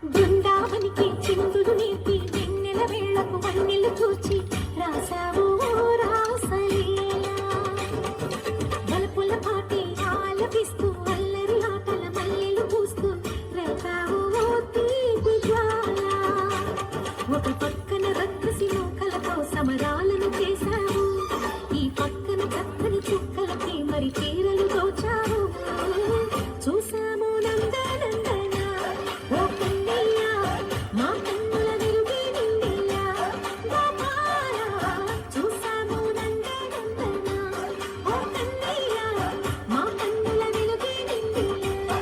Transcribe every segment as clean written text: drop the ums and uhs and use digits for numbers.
బృందావనికి చిందులు నేర్పి వెన్నెల వేళకు వన్నెలు చూచి రాసావు రాసలీలా బలపుల పాటి ఆలపిస్తూ అల్లరి ఆటల మల్లెలు పూస్తూ రేపావు తీపి జ్వాల ఒక పక్కన రక్కసి నౌకలతో సమరాలను చేశావు ఈ పక్కన చక్కని చుక్కలకి మరి చీరలు దోచావు చూసాము నందనందన ఓ కన్నయ్య మా కన్నుల వెలుగే నిండిలా గోపాల చూసాము నందనందన ఓ కన్నయ్య మా కన్నుల వెలుగే నిండిలా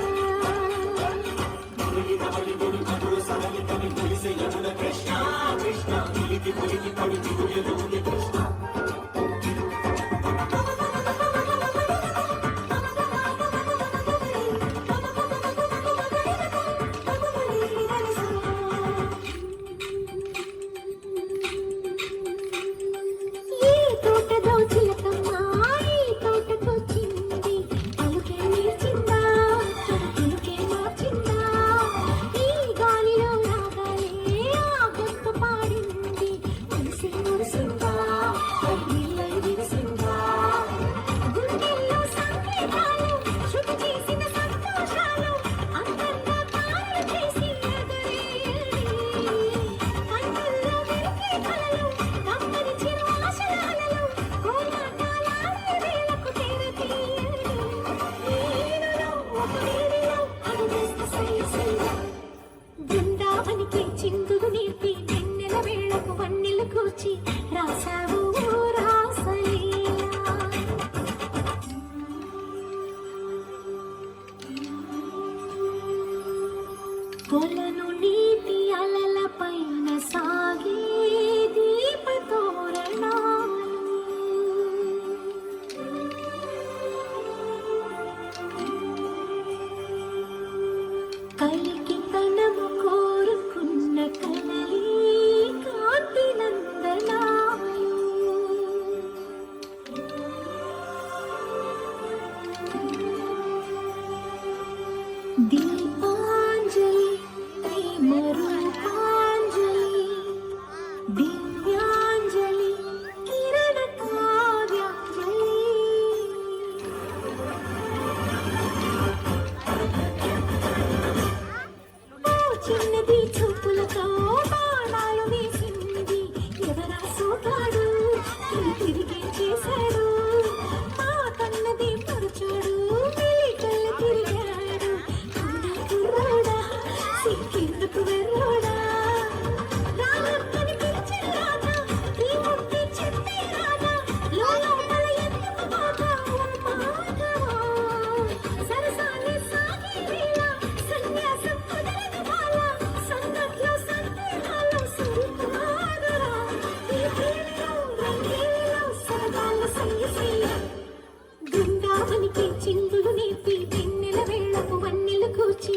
బృందావనికి చిందులు నేర్పి వెన్నెల వేళకు వన్నెలు కూర్చి రాసావు రాసలీలా కొలను నీతి అలల పైన సాగే దీపతోరణాలు కలికి తనము కోరుకున్న కలలే కాంతి నందనాలు దీపాంజలి ప్రేమ రూపాంజలి దివ్యాంజలి కిరణ కావ్యాంజలి చిన్నది చూపులతో బాణాలు వేసింది ఎవరా సోకాడు తిరిగి చేశాడు మా కన్నది పరచాడు మెలికలు తిరిగాడు కుర్రాడా సిక్కిందుకు వెర్రోడా రామని పిలిచి రాదా ఈ ముట్టి చెప్పే రాదా లోపల ఎందుకు బాగా మాధవా సరసాన్ని సాగే వేళ సన్యాసం కుదరదు బాల సంగట్లో సందేహాలు సరికాదురా ఈ ప్రేమలో రంగేలిలో సరదాల సయ్య బృందావనికి చిందులు నేర్పి వెన్నెల వేళకు వన్నెలు కూర్చి